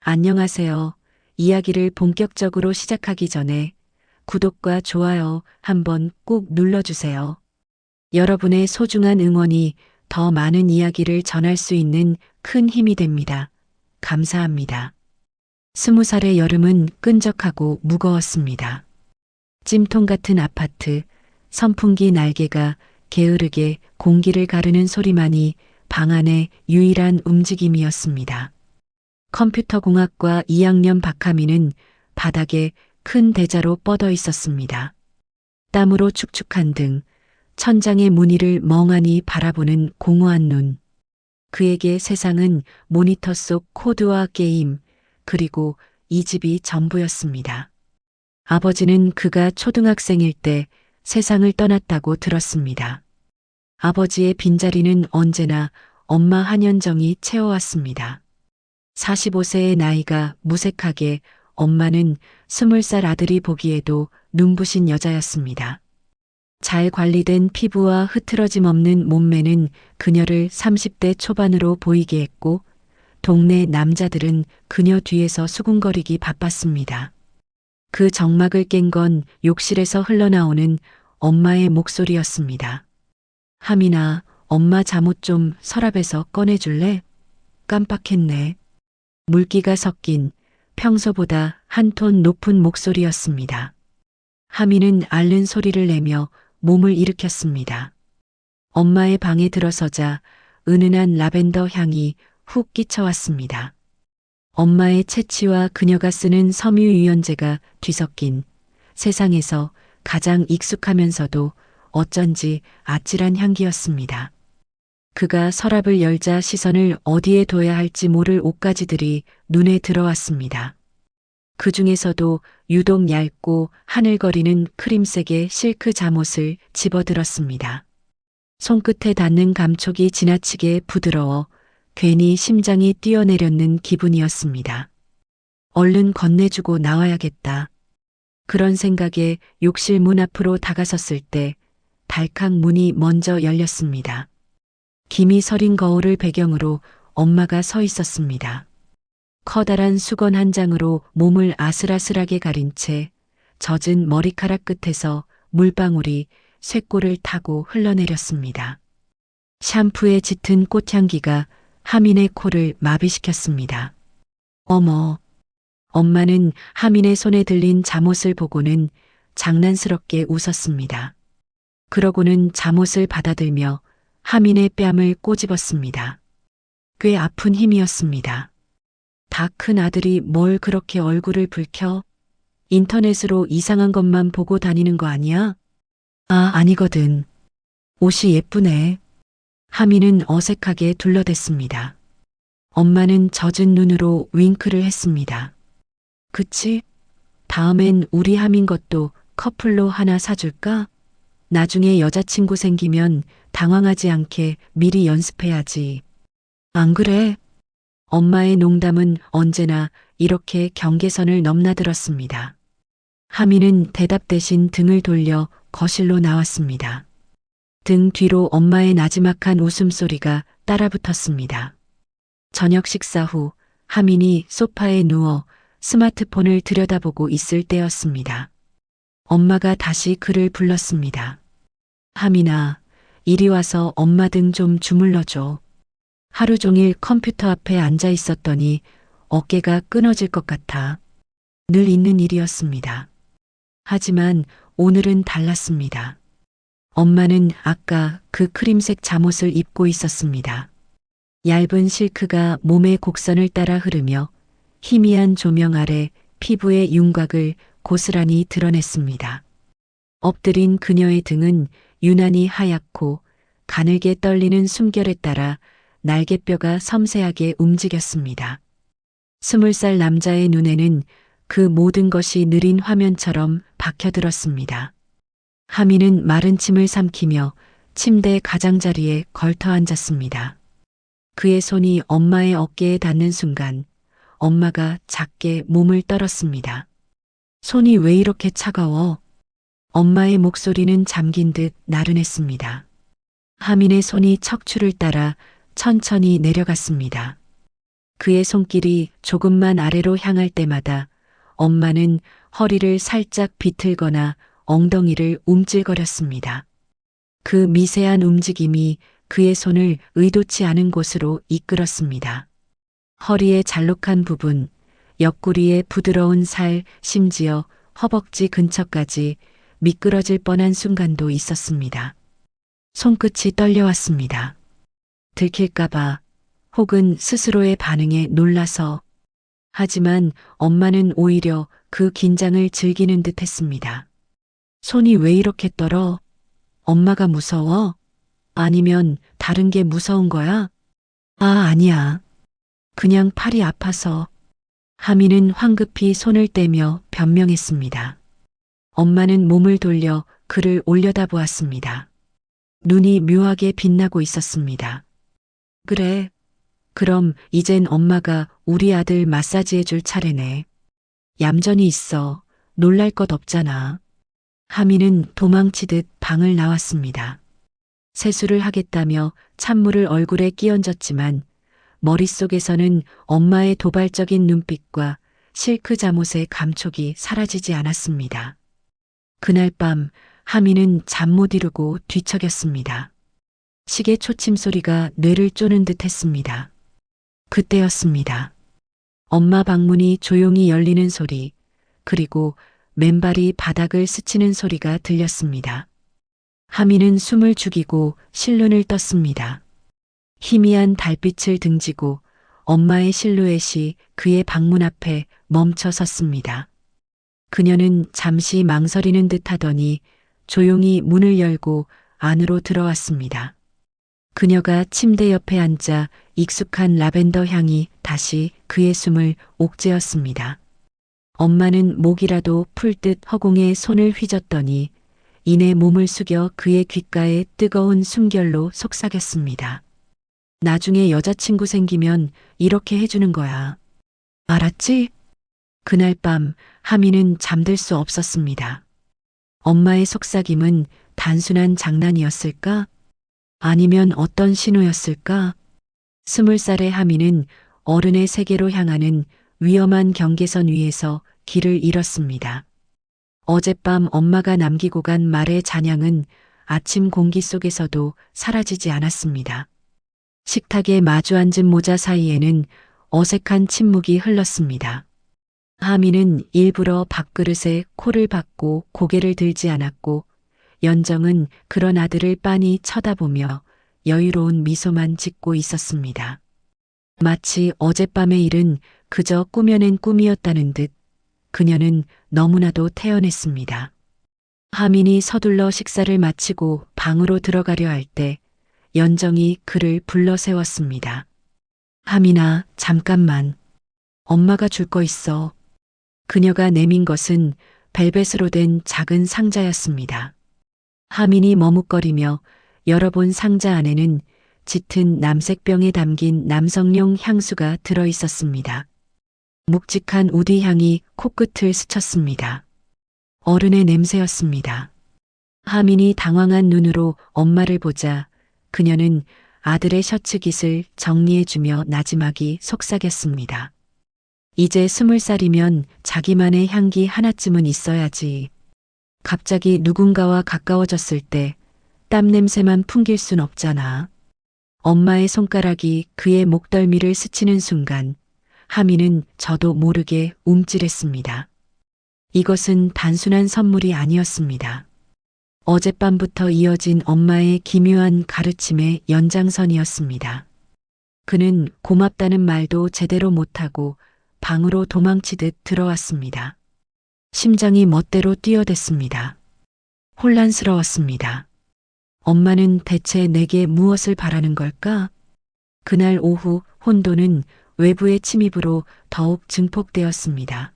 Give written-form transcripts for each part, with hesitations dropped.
안녕하세요. 이야기를 본격적으로 시작하기 전에 구독과 좋아요 한번 꼭 눌러주세요. 여러분의 소중한 응원이 더 많은 이야기를 전할 수 있는 큰 힘이 됩니다. 감사합니다. 20살의 여름은 끈적하고 무거웠습니다. 찜통 같은 아파트, 선풍기 날개가 게으르게 공기를 가르는 소리만이 방 안의 유일한 움직임이었습니다. 컴퓨터공학과 2학년 박하민은 바닥에 큰 대자로 뻗어 있었습니다. 땀으로 축축한 등, 천장의 무늬를 멍하니 바라보는 공허한 눈. 그에게 세상은 모니터 속 코드와 게임, 그리고 이 집이 전부였습니다. 아버지는 그가 초등학생일 때 세상을 떠났다고 들었습니다. 아버지의 빈자리는 언제나 엄마 한현정이 채워왔습니다. 45세의 나이가 무색하게 엄마는 20살 아들이 보기에도 눈부신 여자였습니다. 잘 관리된 피부와 흐트러짐 없는 몸매는 그녀를 30대 초반으로 보이게 했고 동네 남자들은 그녀 뒤에서 수군거리기 바빴습니다. 그 정막을 깬 건 욕실에서 흘러나오는 엄마의 목소리였습니다. 하민아, 엄마 잠옷 좀 서랍에서 꺼내줄래? 깜빡했네. 물기가 섞인 평소보다 한 톤 높은 목소리였습니다. 하민은 앓는 소리를 내며 몸을 일으켰습니다. 엄마의 방에 들어서자 은은한 라벤더 향이 훅 끼쳐왔습니다. 엄마의 채취와 그녀가 쓰는 섬유유연제가 뒤섞인 세상에서 가장 익숙하면서도 어쩐지 아찔한 향기였습니다. 그가 서랍을 열자 시선을 어디에 둬야 할지 모를 옷가지들이 눈에 들어왔습니다. 그 중에서도 유독 얇고 하늘거리는 크림색의 실크 잠옷을 집어들었습니다. 손끝에 닿는 감촉이 지나치게 부드러워 괜히 심장이 뛰어내렸는 기분이었습니다. 얼른 건네주고 나와야겠다. 그런 생각에 욕실 문 앞으로 다가섰을 때 달칵 문이 먼저 열렸습니다. 김이 서린 거울을 배경으로 엄마가 서 있었습니다. 커다란 수건 한 장으로 몸을 아슬아슬하게 가린 채 젖은 머리카락 끝에서 물방울이 쇳골을 타고 흘러내렸습니다. 샴푸에 짙은 꽃향기가 하민의 코를 마비시켰습니다. 어머. 엄마는 하민의 손에 들린 잠옷을 보고는 장난스럽게 웃었습니다. 그러고는 잠옷을 받아들며 하민의 뺨을 꼬집었습니다. 꽤 아픈 힘이었습니다. 다 큰 아들이 뭘 그렇게 얼굴을 붉혀? 인터넷으로 이상한 것만 보고 다니는 거 아니야? 아, 아니거든. 옷이 예쁘네. 하민은 어색하게 둘러댔습니다. 엄마는 젖은 눈으로 윙크를 했습니다. 그치? 다음엔 우리 하민 것도 커플로 하나 사줄까? 나중에 여자친구 생기면 당황하지 않게 미리 연습해야지. 안 그래? 엄마의 농담은 언제나 이렇게 경계선을 넘나들었습니다. 하민은 대답 대신 등을 돌려 거실로 나왔습니다. 등 뒤로 엄마의 나지막한 웃음소리가 따라붙었습니다. 저녁 식사 후 하민이 소파에 누워 스마트폰을 들여다보고 있을 때였습니다. 엄마가 다시 그를 불렀습니다. 하민아, 이리 와서 엄마 등 좀 주물러줘. 하루 종일 컴퓨터 앞에 앉아 있었더니 어깨가 끊어질 것 같아. 늘 있는 일이었습니다. 하지만 오늘은 달랐습니다. 엄마는 아까 그 크림색 잠옷을 입고 있었습니다. 얇은 실크가 몸의 곡선을 따라 흐르며 희미한 조명 아래 피부의 윤곽을 고스란히 드러냈습니다. 엎드린 그녀의 등은 유난히 하얗고 가늘게 떨리는 숨결에 따라 날개뼈가 섬세하게 움직였습니다. 20살 남자의 눈에는 그 모든 것이 느린 화면처럼 박혀들었습니다. 하민은 마른 침을 삼키며 침대 가장자리에 걸터 앉았습니다. 그의 손이 엄마의 어깨에 닿는 순간 엄마가 작게 몸을 떨었습니다. 손이 왜 이렇게 차가워? 엄마의 목소리는 잠긴 듯 나른했습니다. 하민의 손이 척추를 따라 천천히 내려갔습니다. 그의 손길이 조금만 아래로 향할 때마다 엄마는 허리를 살짝 비틀거나 엉덩이를 움찔거렸습니다. 그 미세한 움직임이 그의 손을 의도치 않은 곳으로 이끌었습니다. 허리의 잘록한 부분, 옆구리의 부드러운 살, 심지어 허벅지 근처까지 미끄러질 뻔한 순간도 있었습니다. 손끝이 떨려왔습니다. 들킬까봐 혹은 스스로의 반응에 놀라서. 하지만 엄마는 오히려 그 긴장을 즐기는 듯 했습니다. 손이 왜 이렇게 떨어? 엄마가 무서워? 아니면 다른 게 무서운 거야? 아, 아니야. 그냥 팔이 아파서. 하미는 황급히 손을 떼며 변명했습니다. 엄마는 몸을 돌려 그를 올려다보았습니다. 눈이 묘하게 빛나고 있었습니다. 그래. 그럼 이젠 엄마가 우리 아들 마사지해 줄 차례네. 얌전히 있어. 놀랄 것 없잖아. 하미는 도망치듯 방을 나왔습니다. 세수를 하겠다며 찬물을 얼굴에 끼얹었지만 머릿속에서는 엄마의 도발적인 눈빛과 실크 잠옷의 감촉이 사라지지 않았습니다. 그날 밤 하미는 잠 못 이루고 뒤척였습니다. 시계 초침 소리가 뇌를 쪼는 듯 했습니다. 그때였습니다. 엄마 방문이 조용히 열리는 소리, 그리고 맨발이 바닥을 스치는 소리가 들렸습니다. 하미는 숨을 죽이고 실눈을 떴습니다. 희미한 달빛을 등지고 엄마의 실루엣이 그의 방문 앞에 멈춰 섰습니다. 그녀는 잠시 망설이는 듯 하더니 조용히 문을 열고 안으로 들어왔습니다. 그녀가 침대 옆에 앉아 익숙한 라벤더 향이 다시 그의 숨을 옥죄었습니다. 엄마는 목이라도 풀 듯 허공에 손을 휘젓더니 이내 몸을 숙여 그의 귓가에 뜨거운 숨결로 속삭였습니다. 나중에 여자친구 생기면 이렇게 해주는 거야. 알았지? 그날 밤 하미는 잠들 수 없었습니다. 엄마의 속삭임은 단순한 장난이었을까? 아니면 어떤 신호였을까? 20살의 하미는 어른의 세계로 향하는 위험한 경계선 위에서 길을 잃었습니다. 어젯밤 엄마가 남기고 간 말의 잔향은 아침 공기 속에서도 사라지지 않았습니다. 식탁에 마주 앉은 모자 사이에는 어색한 침묵이 흘렀습니다. 하미는 일부러 밥그릇에 코를 박고 고개를 들지 않았고 연정은 그런 아들을 빤히 쳐다보며 여유로운 미소만 짓고 있었습니다. 마치 어젯밤의 일은 그저 꾸며낸 꿈이었다는 듯 그녀는 너무나도 태연했습니다. 하민이 서둘러 식사를 마치고 방으로 들어가려 할 때 연정이 그를 불러 세웠습니다. 하민아, 잠깐만. 엄마가 줄 거 있어. 그녀가 내민 것은 벨벳으로 된 작은 상자였습니다. 하민이 머뭇거리며 열어본 상자 안에는 짙은 남색병에 담긴 남성용 향수가 들어 있었습니다. 묵직한 우디 향이 코끝을 스쳤습니다. 어른의 냄새였습니다. 하민이 당황한 눈으로 엄마를 보자 그녀는 아들의 셔츠 깃을 정리해주며 나지막이 속삭였습니다. 이제 20살이면 자기만의 향기 하나쯤은 있어야지. 갑자기 누군가와 가까워졌을 때 땀 냄새만 풍길 순 없잖아. 엄마의 손가락이 그의 목덜미를 스치는 순간 하미는 저도 모르게 움찔했습니다. 이것은 단순한 선물이 아니었습니다. 어젯밤부터 이어진 엄마의 기묘한 가르침의 연장선이었습니다. 그는 고맙다는 말도 제대로 못하고 방으로 도망치듯 들어왔습니다. 심장이 멋대로 뛰어댔습니다. 혼란스러웠습니다. 엄마는 대체 내게 무엇을 바라는 걸까? 그날 오후 혼돈은 외부의 침입으로 더욱 증폭되었습니다.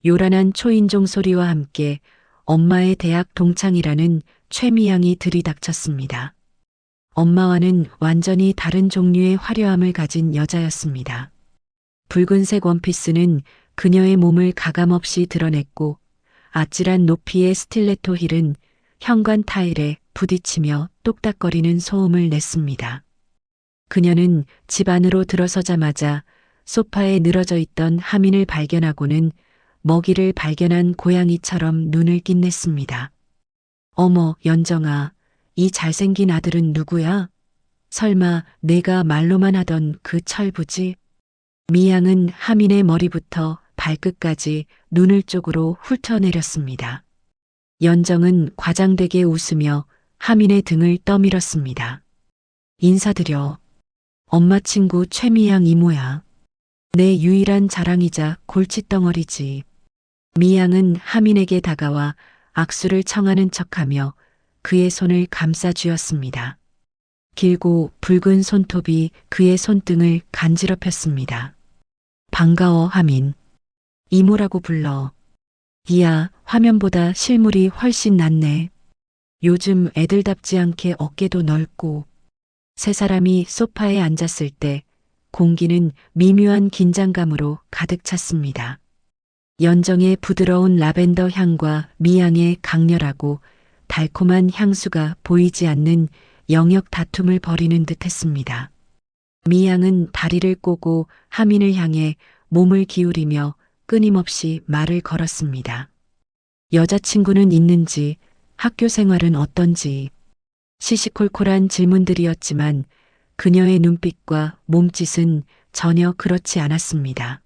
요란한 초인종 소리와 함께 엄마의 대학 동창이라는 최미향이 들이닥쳤습니다. 엄마와는 완전히 다른 종류의 화려함을 가진 여자였습니다. 붉은색 원피스는 그녀의 몸을 가감없이 드러냈고 아찔한 높이의 스틸레토 힐은 현관 타일에 부딪히며 똑딱거리는 소음을 냈습니다. 그녀는 집 안으로 들어서자마자 소파에 늘어져 있던 하민을 발견하고는 먹이를 발견한 고양이처럼 눈을 낀냈습니다. 어머, 연정아, 이 잘생긴 아들은 누구야? 설마 내가 말로만 하던 그 철부지? 미양은 하민의 머리부터 발끝까지 눈을 쪽으로 훑어내렸습니다. 연정은 과장되게 웃으며 하민의 등을 떠밀었습니다. 인사드려. 엄마 친구 최미양 이모야. 내 유일한 자랑이자 골칫덩어리지. 미양은 하민에게 다가와 악수를 청하는 척하며 그의 손을 감싸 쥐었습니다. 길고 붉은 손톱이 그의 손등을 간지럽혔습니다. 반가워, 하민. 이모라고 불러. 이야, 화면보다 실물이 훨씬 낫네. 요즘 애들답지 않게 어깨도 넓고. 세 사람이 소파에 앉았을 때 공기는 미묘한 긴장감으로 가득 찼습니다. 연정의 부드러운 라벤더 향과 미양의 강렬하고 달콤한 향수가 보이지 않는 영역 다툼을 벌이는 듯 했습니다. 미양은 다리를 꼬고 하민을 향해 몸을 기울이며 끊임없이 말을 걸었습니다. 여자친구는 있는지, 학교 생활은 어떤지, 시시콜콜한 질문들이었지만 그녀의 눈빛과 몸짓은 전혀 그렇지 않았습니다.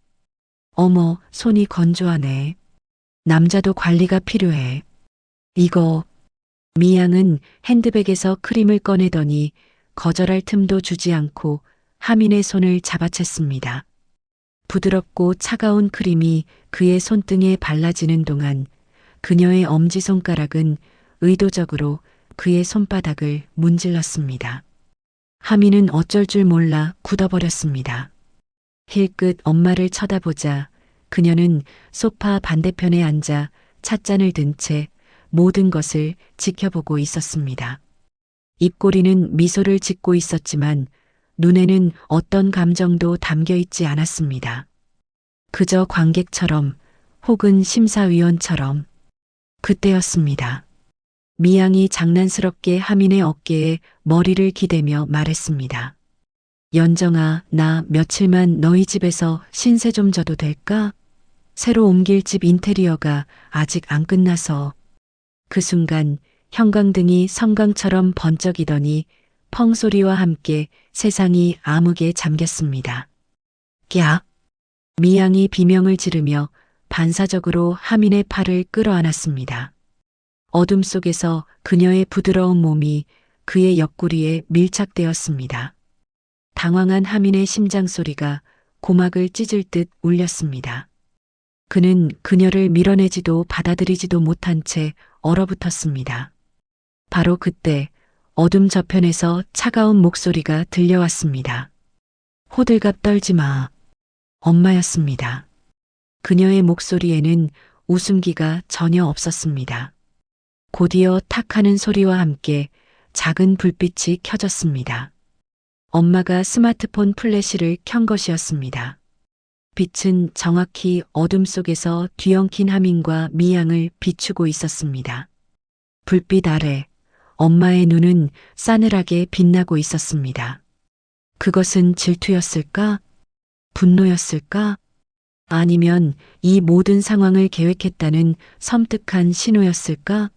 어머, 손이 건조하네. 남자도 관리가 필요해. 이거. 미양은 핸드백에서 크림을 꺼내더니 거절할 틈도 주지 않고 하민의 손을 잡아챘습니다. 부드럽고 차가운 크림이 그의 손등에 발라지는 동안 그녀의 엄지손가락은 의도적으로 그의 손바닥을 문질렀습니다. 하민은 어쩔 줄 몰라 굳어버렸습니다. 힐끗 엄마를 쳐다보자 그녀는 소파 반대편에 앉아 찻잔을 든 채 모든 것을 지켜보고 있었습니다. 입꼬리는 미소를 짓고 있었지만 눈에는 어떤 감정도 담겨 있지 않았습니다. 그저 관객처럼 혹은 심사위원처럼. 그때였습니다. 미양이 장난스럽게 하민의 어깨에 머리를 기대며 말했습니다. 연정아, 나 며칠만 너희 집에서 신세 좀 져도 될까? 새로 옮길 집 인테리어가 아직 안 끝나서. 그 순간 형광등이 성광처럼 번쩍이더니 펑 소리와 함께 세상이 암흑에 잠겼습니다. 꺄! 미양이 비명을 지르며 반사적으로 하민의 팔을 끌어안았습니다. 어둠 속에서 그녀의 부드러운 몸이 그의 옆구리에 밀착되었습니다. 당황한 하민의 심장 소리가 고막을 찢을 듯 울렸습니다. 그는 그녀를 밀어내지도 받아들이지도 못한 채 얼어붙었습니다. 바로 그때 어둠 저편에서 차가운 목소리가 들려왔습니다. 호들갑 떨지 마. 엄마였습니다. 그녀의 목소리에는 웃음기가 전혀 없었습니다. 곧이어 탁 하는 소리와 함께 작은 불빛이 켜졌습니다. 엄마가 스마트폰 플래시를 켠 것이었습니다. 빛은 정확히 어둠 속에서 뒤엉킨 하민과 미양을 비추고 있었습니다. 불빛 아래 엄마의 눈은 싸늘하게 빛나고 있었습니다. 그것은 질투였을까? 분노였을까? 아니면 이 모든 상황을 계획했다는 섬뜩한 신호였을까?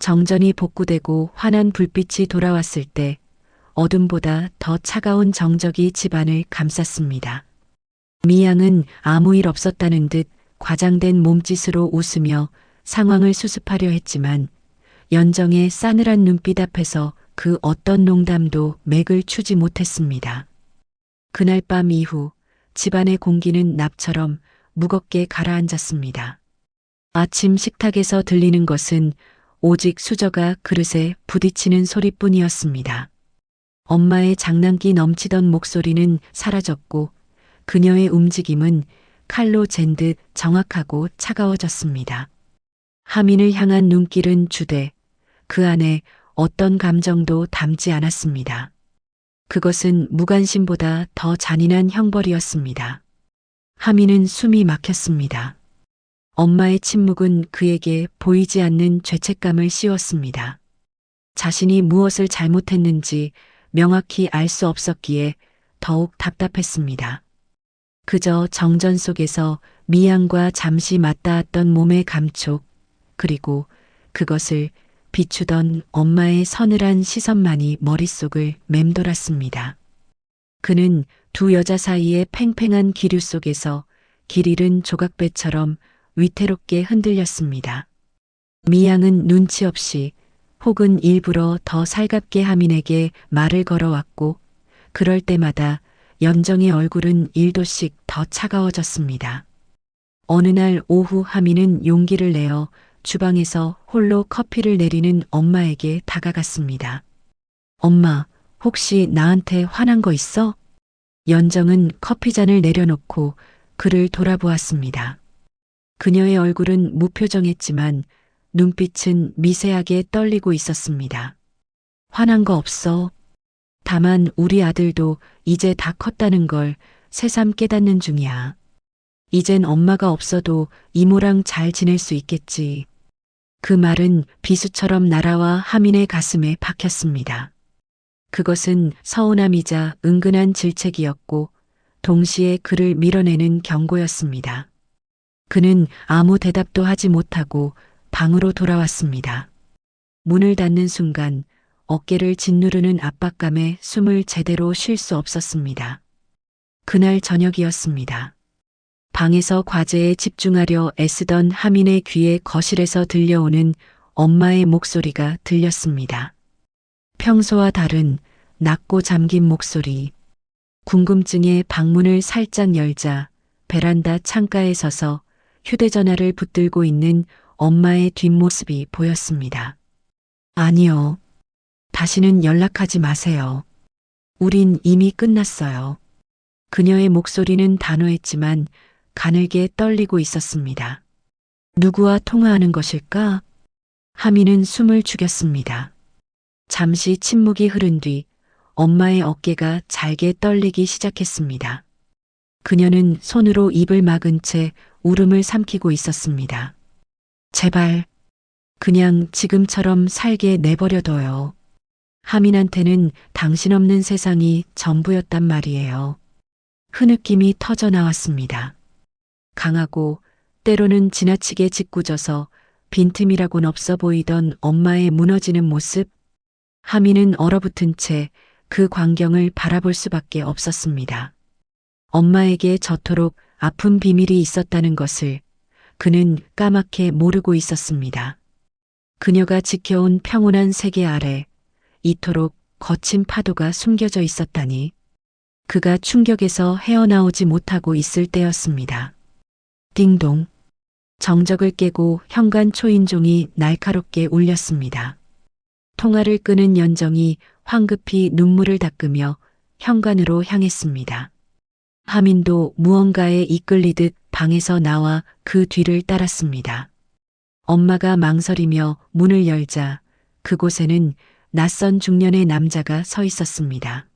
정전이 복구되고 환한 불빛이 돌아왔을 때 어둠보다 더 차가운 정적이 집안을 감쌌습니다. 미양은 아무 일 없었다는 듯 과장된 몸짓으로 웃으며 상황을 수습하려 했지만 연정의 싸늘한 눈빛 앞에서 그 어떤 농담도 맥을 추지 못했습니다. 그날 밤 이후 집안의 공기는 납처럼 무겁게 가라앉았습니다. 아침 식탁에서 들리는 것은 오직 수저가 그릇에 부딪히는 소리뿐이었습니다. 엄마의 장난기 넘치던 목소리는 사라졌고 그녀의 움직임은 칼로 잰 듯 정확하고 차가워졌습니다. 하민을 향한 눈길은 주되 그 안에 어떤 감정도 담지 않았습니다. 그것은 무관심보다 더 잔인한 형벌이었습니다. 하민은 숨이 막혔습니다. 엄마의 침묵은 그에게 보이지 않는 죄책감을 씌웠습니다. 자신이 무엇을 잘못했는지 명확히 알 수 없었기에 더욱 답답했습니다. 그저 정전 속에서 미양과 잠시 맞닿았던 몸의 감촉, 그리고 그것을 비추던 엄마의 서늘한 시선만이 머릿속을 맴돌았습니다. 그는 두 여자 사이의 팽팽한 기류 속에서 길 잃은 조각배처럼 위태롭게 흔들렸습니다. 미양은 눈치 없이 혹은 일부러 더 살갑게 하민에게 말을 걸어왔고 그럴 때마다 연정의 얼굴은 1도씩 더 차가워졌습니다. 어느 날 오후 하민은 용기를 내어 주방에서 홀로 커피를 내리는 엄마에게 다가갔습니다. 엄마, 혹시 나한테 화난 거 있어? 연정은 커피잔을 내려놓고 그를 돌아보았습니다. 그녀의 얼굴은 무표정했지만 눈빛은 미세하게 떨리고 있었습니다. 화난 거 없어. 다만 우리 아들도 이제 다 컸다는 걸 새삼 깨닫는 중이야. 이젠 엄마가 없어도 이모랑 잘 지낼 수 있겠지. 그 말은 비수처럼 날아와 하민의 가슴에 박혔습니다. 그것은 서운함이자 은근한 질책이었고 동시에 그를 밀어내는 경고였습니다. 그는 아무 대답도 하지 못하고 방으로 돌아왔습니다. 문을 닫는 순간 어깨를 짓누르는 압박감에 숨을 제대로 쉴 수 없었습니다. 그날 저녁이었습니다. 방에서 과제에 집중하려 애쓰던 하민의 귀에 거실에서 들려오는 엄마의 목소리가 들렸습니다. 평소와 다른 낮고 잠긴 목소리. 궁금증에 방문을 살짝 열자 베란다 창가에 서서 휴대전화를 붙들고 있는 엄마의 뒷모습이 보였습니다. 아니요. 다시는 연락하지 마세요. 우린 이미 끝났어요. 그녀의 목소리는 단호했지만 가늘게 떨리고 있었습니다. 누구와 통화하는 것일까? 하민은 숨을 죽였습니다. 잠시 침묵이 흐른 뒤 엄마의 어깨가 잘게 떨리기 시작했습니다. 그녀는 손으로 입을 막은 채 울음을 삼키고 있었습니다. 제발, 그냥 지금처럼 살게 내버려둬요. 하민한테는 당신 없는 세상이 전부였단 말이에요. 흐느낌이 터져 나왔습니다. 강하고 때로는 지나치게 짓궂어서 빈틈이라곤 없어 보이던 엄마의 무너지는 모습. 하민은 얼어붙은 채 그 광경을 바라볼 수밖에 없었습니다. 엄마에게 저토록 아픈 비밀이 있었다는 것을 그는 까맣게 모르고 있었습니다. 그녀가 지켜온 평온한 세계 아래 이토록 거친 파도가 숨겨져 있었다니. 그가 충격에서 헤어나오지 못하고 있을 때였습니다. 띵동. 정적을 깨고 현관 초인종이 날카롭게 울렸습니다. 통화를 끄는 연정이 황급히 눈물을 닦으며 현관으로 향했습니다. 하민도 무언가에 이끌리듯 방에서 나와 그 뒤를 따랐습니다. 엄마가 망설이며 문을 열자 그곳에는 낯선 중년의 남자가 서 있었습니다.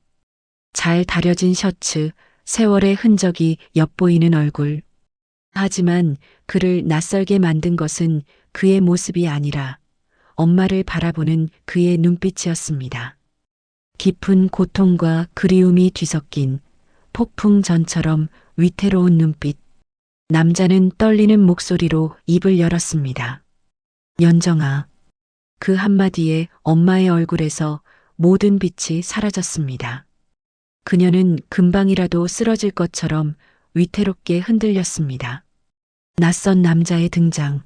잘 다려진 셔츠, 세월의 흔적이 엿보이는 얼굴. 하지만 그를 낯설게 만든 것은 그의 모습이 아니라 엄마를 바라보는 그의 눈빛이었습니다. 깊은 고통과 그리움이 뒤섞인 폭풍전처럼 위태로운 눈빛. 남자는 떨리는 목소리로 입을 열었습니다. 연정아. 그 한마디에 엄마의 얼굴에서 모든 빛이 사라졌습니다. 그녀는 금방이라도 쓰러질 것처럼 위태롭게 흔들렸습니다. 낯선 남자의 등장.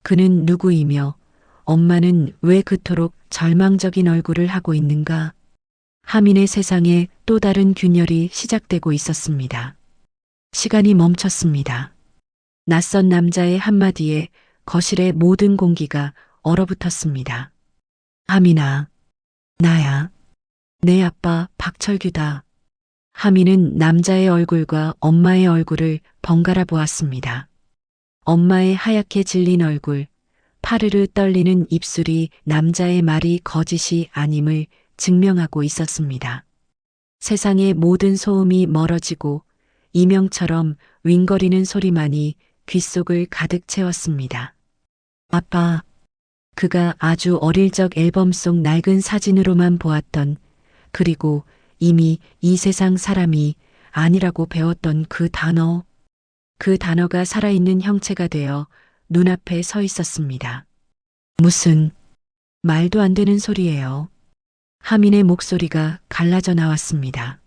그는 누구이며 엄마는 왜 그토록 절망적인 얼굴을 하고 있는가? 하민의 세상에 또 다른 균열이 시작되고 있었습니다. 시간이 멈췄습니다. 낯선 남자의 한마디에 거실의 모든 공기가 얼어붙었습니다. 하민아, 나야. 내 아빠 박철규다. 하민은 남자의 얼굴과 엄마의 얼굴을 번갈아 보았습니다. 엄마의 하얗게 질린 얼굴, 파르르 떨리는 입술이 남자의 말이 거짓이 아님을 증명하고 있었습니다. 세상의 모든 소음이 멀어지고 이명처럼 윙거리는 소리만이 귓속을 가득 채웠습니다. 아빠. 그가 아주 어릴 적 앨범 속 낡은 사진으로만 보았던, 그리고 이미 이 세상 사람이 아니라고 배웠던 그 단어. 그 단어가 살아있는 형체가 되어 눈앞에 서 있었습니다. 무슨 말도 안 되는 소리예요. 하민의 목소리가 갈라져 나왔습니다.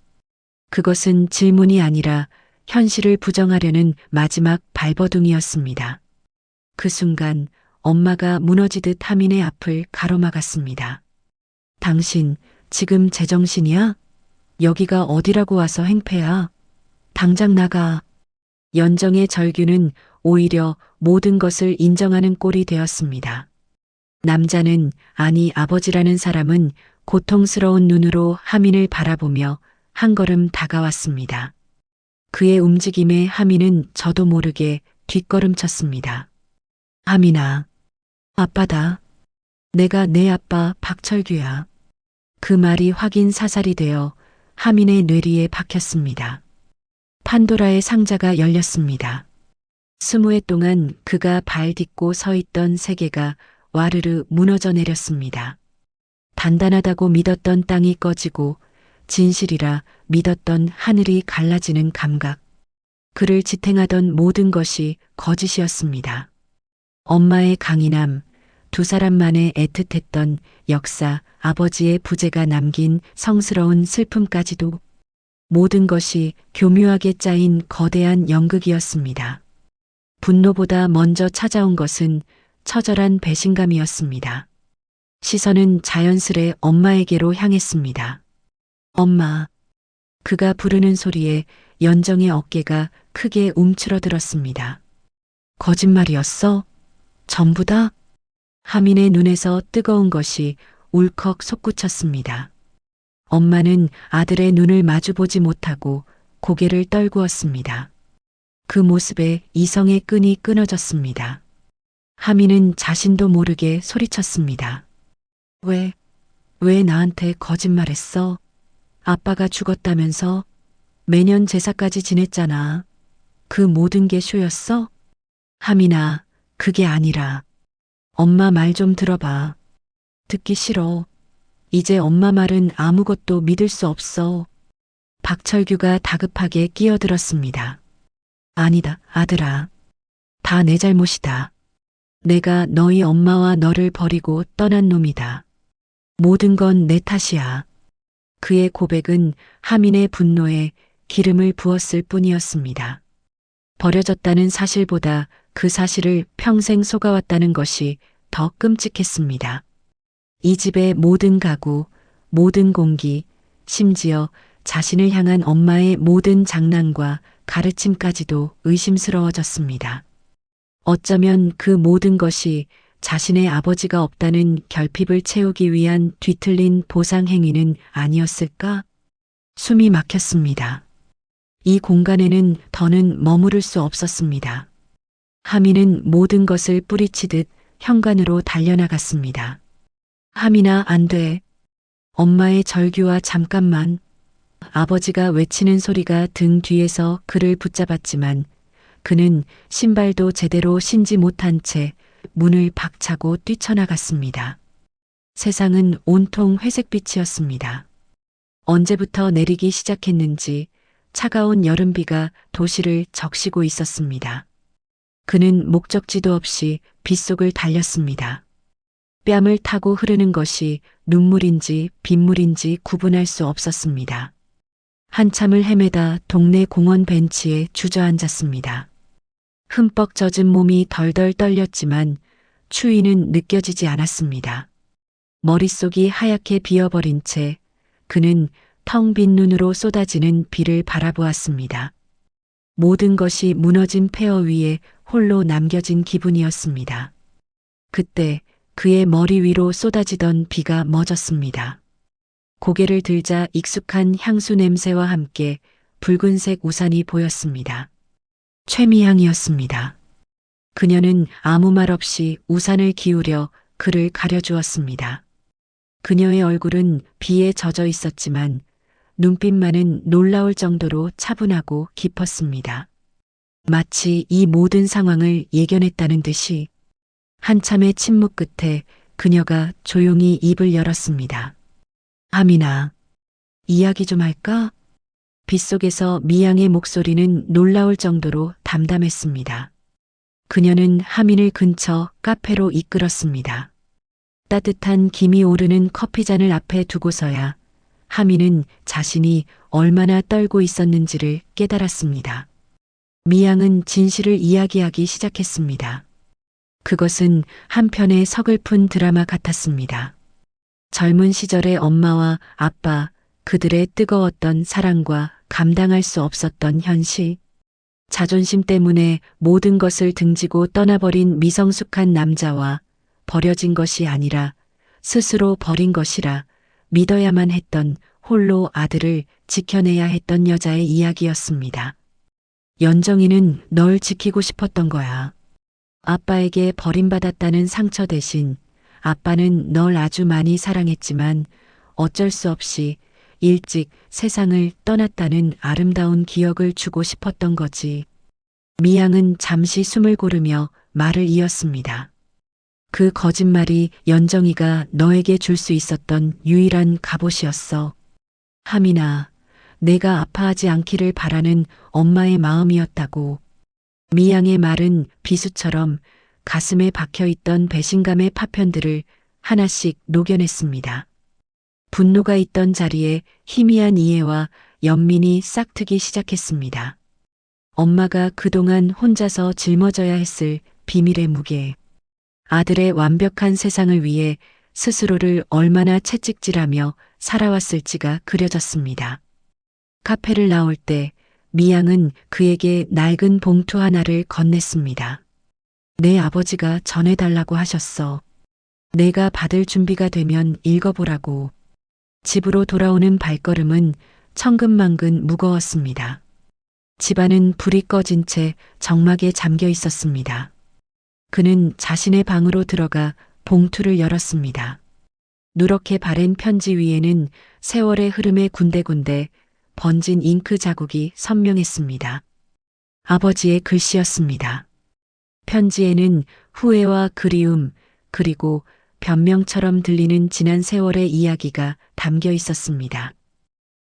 그것은 질문이 아니라 현실을 부정하려는 마지막 발버둥이었습니다. 그 순간 엄마가 무너지듯 하민의 앞을 가로막았습니다. 당신 지금 제정신이야? 여기가 어디라고 와서 행패야? 당장 나가. 연정의 절규는 오히려 모든 것을 인정하는 꼴이 되었습니다. 남자는, 아니 아버지라는 사람은 고통스러운 눈으로 하민을 바라보며 한 걸음 다가왔습니다. 그의 움직임에 하민은 저도 모르게 뒷걸음쳤습니다. 하민아, 아빠다. 내가 내 아빠 박철규야. 그 말이 확인 사살이 되어 하민의 뇌리에 박혔습니다. 판도라의 상자가 열렸습니다. 20회 동안 그가 발 딛고 서 있던 세계가 와르르 무너져 내렸습니다. 단단하다고 믿었던 땅이 꺼지고 진실이라 믿었던 하늘이 갈라지는 감각. 그를 지탱하던 모든 것이 거짓이었습니다. 엄마의 강인함, 두 사람만의 애틋했던 역사, 아버지의 부재가 남긴 성스러운 슬픔까지도 모든 것이 교묘하게 짜인 거대한 연극이었습니다. 분노보다 먼저 찾아온 것은 처절한 배신감이었습니다. 시선은 자연스레 엄마에게로 향했습니다. 엄마. 그가 부르는 소리에 연정의 어깨가 크게 움츠러들었습니다. 거짓말이었어? 전부 다? 하민의 눈에서 뜨거운 것이 울컥 솟구쳤습니다. 엄마는 아들의 눈을 마주보지 못하고 고개를 떨구었습니다. 그 모습에 이성의 끈이 끊어졌습니다. 하민은 자신도 모르게 소리쳤습니다. 왜 나한테 거짓말했어? 아빠가 죽었다면서? 매년 제사까지 지냈잖아. 그 모든 게 쇼였어? 하민아, 그게 아니라. 엄마 말 좀 들어봐. 듣기 싫어. 이제 엄마 말은 아무것도 믿을 수 없어. 박철규가 다급하게 끼어들었습니다. 아니다, 아들아. 다 내 잘못이다. 내가 너희 엄마와 너를 버리고 떠난 놈이다. 모든 건 내 탓이야. 그의 고백은 하민의 분노에 기름을 부었을 뿐이었습니다. 버려졌다는 사실보다 그 사실을 평생 속아왔다는 것이 더 끔찍했습니다. 이 집의 모든 가구, 모든 공기, 심지어 자신을 향한 엄마의 모든 장난과 가르침까지도 의심스러워졌습니다. 어쩌면 그 모든 것이 자신의 아버지가 없다는 결핍을 채우기 위한 뒤틀린 보상 행위는 아니었을까? 숨이 막혔습니다. 이 공간에는 더는 머무를 수 없었습니다. 하민은 모든 것을 뿌리치듯 현관으로 달려나갔습니다. 하민아, 안 돼. 엄마의 절규와 잠깐만. 아버지가 외치는 소리가 등 뒤에서 그를 붙잡았지만 그는 신발도 제대로 신지 못한 채 문을 박차고 뛰쳐나갔습니다. 세상은 온통 회색빛이었습니다. 언제부터 내리기 시작했는지 차가운 여름비가 도시를 적시고 있었습니다. 그는 목적지도 없이 빗속을 달렸습니다. 뺨을 타고 흐르는 것이 눈물인지 빗물인지 구분할 수 없었습니다. 한참을 헤매다 동네 공원 벤치에 주저앉았습니다. 흠뻑 젖은 몸이 덜덜 떨렸지만 추위는 느껴지지 않았습니다. 머릿속이 하얗게 비어버린 채 그는 텅 빈 눈으로 쏟아지는 비를 바라보았습니다. 모든 것이 무너진 폐허 위에 홀로 남겨진 기분이었습니다. 그때 그의 머리 위로 쏟아지던 비가 멎었습니다. 고개를 들자 익숙한 향수 냄새와 함께 붉은색 우산이 보였습니다. 최미향이었습니다. 그녀는 아무 말 없이 우산을 기울여 그를 가려주었습니다. 그녀의 얼굴은 비에 젖어 있었지만 눈빛만은 놀라울 정도로 차분하고 깊었습니다. 마치 이 모든 상황을 예견했다는 듯이 한참의 침묵 끝에 그녀가 조용히 입을 열었습니다. 하민아, 이야기 좀 할까? 빗속에서 미양의 목소리는 놀라울 정도로 담담했습니다. 그녀는 하민을 근처 카페로 이끌었습니다. 따뜻한 김이 오르는 커피잔을 앞에 두고서야 하민은 자신이 얼마나 떨고 있었는지를 깨달았습니다. 미양은 진실을 이야기하기 시작했습니다. 그것은 한편의 서글픈 드라마 같았습니다. 젊은 시절의 엄마와 아빠, 그들의 뜨거웠던 사랑과 감당할 수 없었던 현실, 자존심 때문에 모든 것을 등지고 떠나버린 미성숙한 남자와 버려진 것이 아니라 스스로 버린 것이라 믿어야만 했던 홀로 아들을 지켜내야 했던 여자의 이야기였습니다. 연정이는 널 지키고 싶었던 거야. 아빠에게 버림받았다는 상처 대신 아빠는 널 아주 많이 사랑했지만 어쩔 수 없이 일찍 세상을 떠났다는 아름다운 기억을 주고 싶었던 거지. 미양은 잠시 숨을 고르며 말을 이었습니다. 그 거짓말이 연정이가 너에게 줄 수 있었던 유일한 갑옷이었어. 하민아, 내가 아파하지 않기를 바라는 엄마의 마음이었다고. 미양의 말은 비수처럼 가슴에 박혀있던 배신감의 파편들을 하나씩 녹여냈습니다. 분노가 있던 자리에 희미한 이해와 연민이 싹트기 시작했습니다. 엄마가 그동안 혼자서 짊어져야 했을 비밀의 무게, 아들의 완벽한 세상을 위해 스스로를 얼마나 채찍질하며 살아왔을지가 그려졌습니다. 카페를 나올 때 미양은 그에게 낡은 봉투 하나를 건넸습니다. 내 아버지가 전해달라고 하셨어. 내가 받을 준비가 되면 읽어보라고. 집으로 돌아오는 발걸음은 천근만근 무거웠습니다. 집안은 불이 꺼진 채 적막에 잠겨 있었습니다. 그는 자신의 방으로 들어가 봉투를 열었습니다. 누렇게 바랜 편지 위에는 세월의 흐름에 군데군데 번진 잉크 자국이 선명했습니다. 아버지의 글씨였습니다. 편지에는 후회와 그리움, 그리고 변명처럼 들리는 지난 세월의 이야기가 담겨 있었습니다.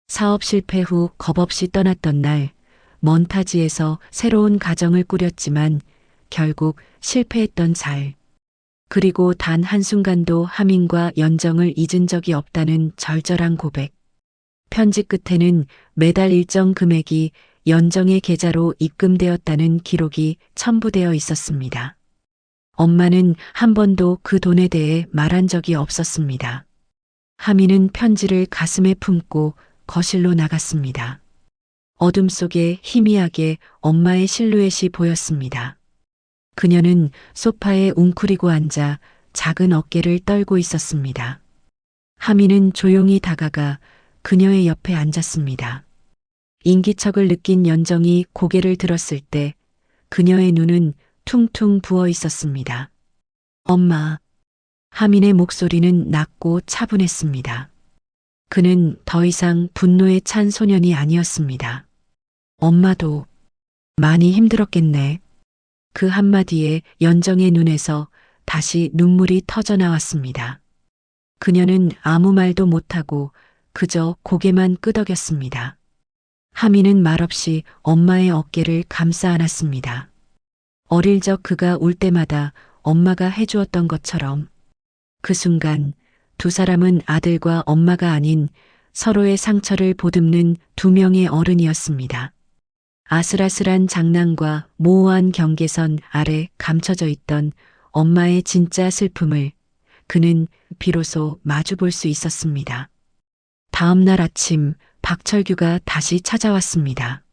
사업 실패 후 겁없이 떠났던 날, 먼 타지에서 새로운 가정을 꾸렸지만 결국 실패했던 잘, 그리고 단 한순간도 하민과 연정을 잊은 적이 없다는 절절한 고백. 편지 끝에는 매달 일정 금액이 연정의 계좌로 입금되었다는 기록이 첨부되어 있었습니다. 엄마는 한 번도 그 돈에 대해 말한 적이 없었습니다. 하민은 편지를 가슴에 품고 거실로 나갔습니다. 어둠 속에 희미하게 엄마의 실루엣이 보였습니다. 그녀는 소파에 웅크리고 앉아 작은 어깨를 떨고 있었습니다. 하민은 조용히 다가가 그녀의 옆에 앉았습니다. 인기척을 느낀 연정이 고개를 들었을 때 그녀의 눈은 퉁퉁 부어 있었습니다. 엄마. 하민의 목소리는 낮고 차분했습니다. 그는 더 이상 분노에 찬 소년이 아니었습니다. 엄마도 많이 힘들었겠네. 그 한마디에 연정의 눈에서 다시 눈물이 터져 나왔습니다. 그녀는 아무 말도 못하고 그저 고개만 끄덕였습니다. 하민은 말없이 엄마의 어깨를 감싸 안았습니다. 어릴 적 그가 울 때마다 엄마가 해주었던 것처럼. 그 순간 두 사람은 아들과 엄마가 아닌 서로의 상처를 보듬는 두 명의 어른이었습니다. 아슬아슬한 장난과 모호한 경계선 아래 감춰져 있던 엄마의 진짜 슬픔을 그는 비로소 마주볼 수 있었습니다. 다음 날 아침 박철규가 다시 찾아왔습니다.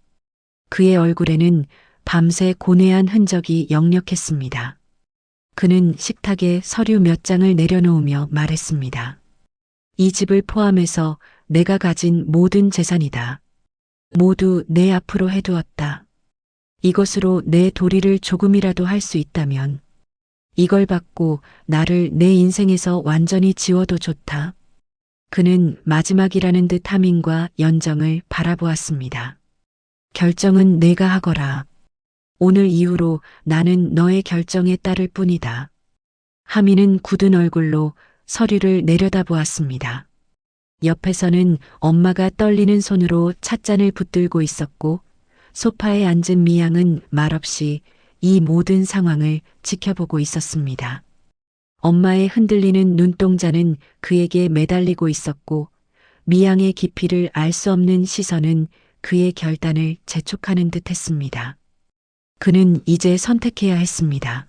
그의 얼굴에는 밤새 고뇌한 흔적이 역력했습니다. 그는 식탁에 서류 몇 장을 내려놓으며 말했습니다. 이 집을 포함해서 내가 가진 모든 재산이다. 모두 내 앞으로 해두었다. 이것으로 내 도리를 조금이라도 할 수 있다면 이걸 받고 나를 내 인생에서 완전히 지워도 좋다. 그는 마지막이라는 듯 하민과 연정을 바라보았습니다. 결정은 내가 하거라. 오늘 이후로 나는 너의 결정에 따를 뿐이다. 하민은 굳은 얼굴로 서류를 내려다보았습니다. 옆에서는 엄마가 떨리는 손으로 찻잔을 붙들고 있었고 소파에 앉은 미양은 말없이 이 모든 상황을 지켜보고 있었습니다. 엄마의 흔들리는 눈동자는 그에게 매달리고 있었고 미양의 깊이를 알 수 없는 시선은 그의 결단을 재촉하는 듯 했습니다. 그는 이제 선택해야 했습니다.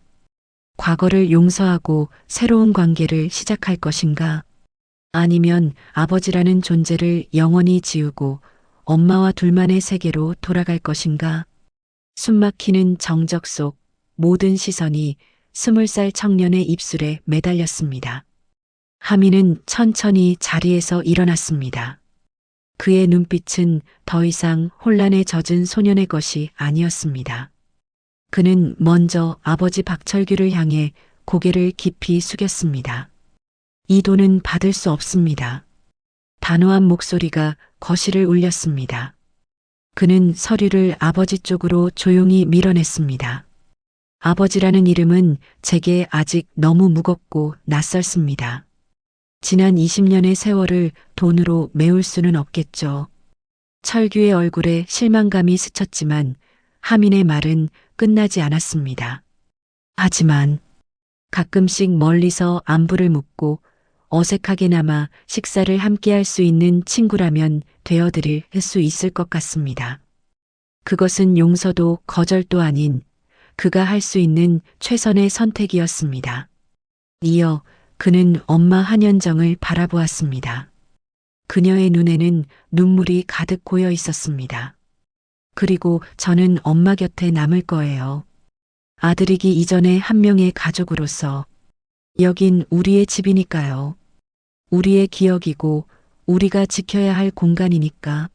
과거를 용서하고 새로운 관계를 시작할 것인가? 아니면 아버지라는 존재를 영원히 지우고 엄마와 둘만의 세계로 돌아갈 것인가? 숨막히는 정적 속 모든 시선이 20살 청년의 입술에 매달렸습니다. 하민은 천천히 자리에서 일어났습니다. 그의 눈빛은 더 이상 혼란에 젖은 소년의 것이 아니었습니다. 그는 먼저 아버지 박철규를 향해 고개를 깊이 숙였습니다. 이 돈은 받을 수 없습니다. 단호한 목소리가 거실을 울렸습니다. 그는 서류를 아버지 쪽으로 조용히 밀어냈습니다. 아버지라는 이름은 제게 아직 너무 무겁고 낯설습니다. 지난 20년의 세월을 돈으로 메울 수는 없겠죠. 철규의 얼굴에 실망감이 스쳤지만 하민의 말은 끝나지 않았습니다. 하지만 가끔씩 멀리서 안부를 묻고 어색하게나마 식사를 함께할 수 있는 친구라면 되어드릴 수 있을 것 같습니다. 그것은 용서도 거절도 아닌 그가 할 수 있는 최선의 선택이었습니다. 이어 그는 엄마 한현정을 바라보았습니다. 그녀의 눈에는 눈물이 가득 고여 있었습니다. 그리고 저는 엄마 곁에 남을 거예요. 아들이기 이전에 한 명의 가족으로서 여긴 우리의 집이니까요. 우리의 기억이고 우리가 지켜야 할 공간이니까.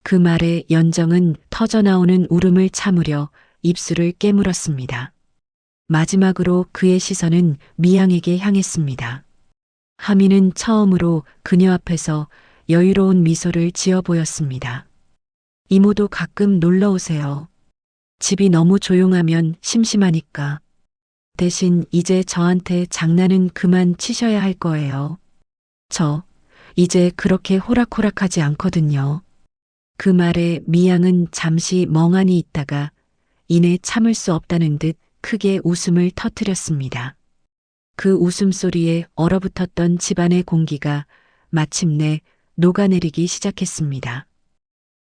그 말에 연정은 터져나오는 울음을 참으려 입술을 깨물었습니다. 마지막으로 그의 시선은 미양에게 향했습니다. 하민은 처음으로 그녀 앞에서 여유로운 미소를 지어 보였습니다. 이모도 가끔 놀러 오세요. 집이 너무 조용하면 심심하니까. 대신 이제 저한테 장난은 그만 치셔야 할 거예요. 저 이제 그렇게 호락호락하지 않거든요. 그 말에 미양은 잠시 멍하니 있다가 이내 참을 수 없다는 듯 크게 웃음을 터뜨렸습니다. 그 웃음소리에 얼어붙었던 집안의 공기가 마침내 녹아내리기 시작했습니다.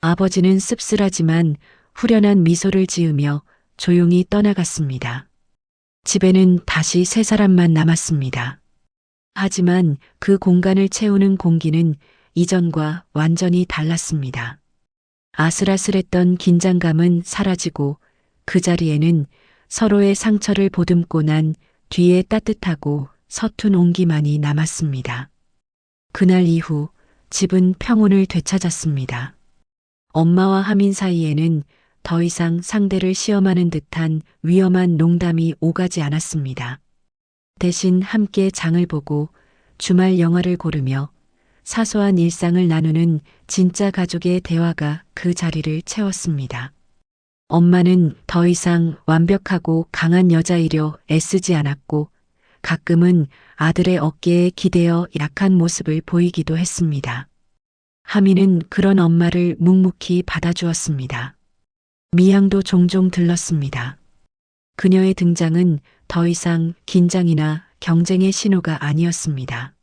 아버지는 씁쓸하지만 후련한 미소를 지으며 조용히 떠나갔습니다. 집에는 다시 세 사람만 남았습니다. 하지만 그 공간을 채우는 공기는 이전과 완전히 달랐습니다. 아슬아슬했던 긴장감은 사라지고 그 자리에는 서로의 상처를 보듬고 난 뒤에 따뜻하고 서툰 온기만이 남았습니다. 그날 이후 집은 평온을 되찾았습니다. 엄마와 하민 사이에는 더 이상 상대를 시험하는 듯한 위험한 농담이 오가지 않았습니다. 대신 함께 장을 보고 주말 영화를 고르며 사소한 일상을 나누는 진짜 가족의 대화가 그 자리를 채웠습니다. 엄마는 더 이상 완벽하고 강한 여자이려 애쓰지 않았고 가끔은 아들의 어깨에 기대어 약한 모습을 보이기도 했습니다. 하민은 그런 엄마를 묵묵히 받아주었습니다. 미양도 종종 들렀습니다. 그녀의 등장은 더 이상 긴장이나 경쟁의 신호가 아니었습니다.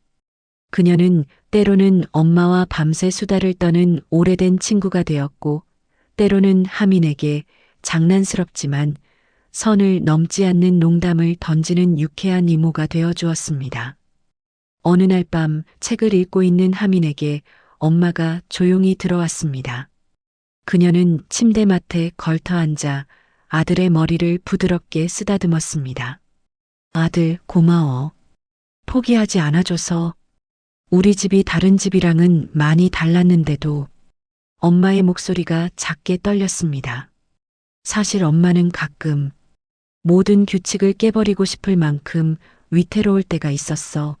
그녀는 때로는 엄마와 밤새 수다를 떠는 오래된 친구가 되었고 때로는 하민에게 장난스럽지만 선을 넘지 않는 농담을 던지는 유쾌한 이모가 되어 주었습니다. 어느 날 밤 책을 읽고 있는 하민에게 엄마가 조용히 들어왔습니다. 그녀는 침대맡에 걸터 앉아 아들의 머리를 부드럽게 쓰다듬었습니다. 아들, 고마워. 포기하지 않아줘서. 우리 집이 다른 집이랑은 많이 달랐는데도 엄마의 목소리가 작게 떨렸습니다. 사실 엄마는 가끔 모든 규칙을 깨버리고 싶을 만큼 위태로울 때가 있었어.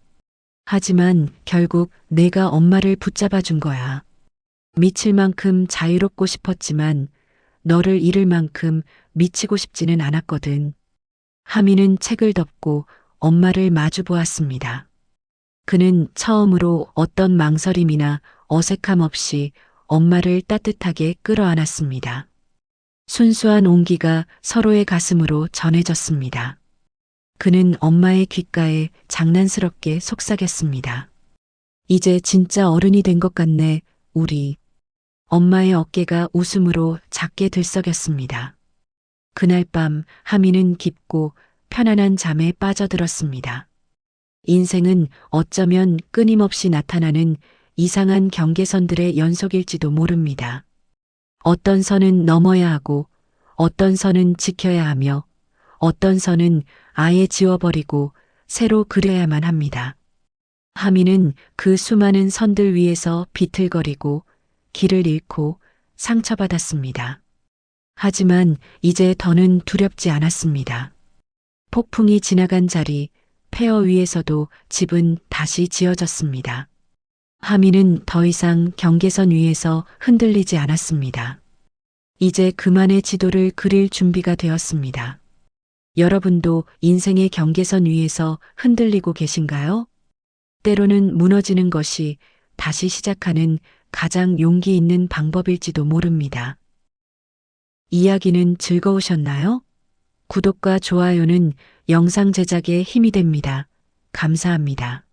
하지만 결국 내가 엄마를 붙잡아 준 거야. 미칠 만큼 자유롭고 싶었지만 너를 잃을 만큼 미치고 싶지는 않았거든. 하민은 책을 덮고 엄마를 마주 보았습니다. 그는 처음으로 어떤 망설임이나 어색함 없이 엄마를 따뜻하게 끌어안았습니다. 순수한 온기가 서로의 가슴으로 전해졌습니다. 그는 엄마의 귓가에 장난스럽게 속삭였습니다. 이제 진짜 어른이 된 것 같네, 우리. 엄마의 어깨가 웃음으로 작게 들썩였습니다. 그날 밤 하미는 깊고 편안한 잠에 빠져들었습니다. 인생은 어쩌면 끊임없이 나타나는 이상한 경계선들의 연속일지도 모릅니다. 어떤 선은 넘어야 하고, 어떤 선은 지켜야 하며, 어떤 선은 아예 지워버리고 새로 그려야만 합니다. 하미는 그 수많은 선들 위에서 비틀거리고 길을 잃고 상처받았습니다. 하지만 이제 더는 두렵지 않았습니다. 폭풍이 지나간 자리, 폐허 위에서도 집은 다시 지어졌습니다. 하미는 더 이상 경계선 위에서 흔들리지 않았습니다. 이제 그만의 지도를 그릴 준비가 되었습니다. 여러분도 인생의 경계선 위에서 흔들리고 계신가요? 때로는 무너지는 것이 다시 시작하는 가장 용기 있는 방법일지도 모릅니다. 이야기는 즐거우셨나요? 구독과 좋아요는 영상 제작에 힘이 됩니다. 감사합니다.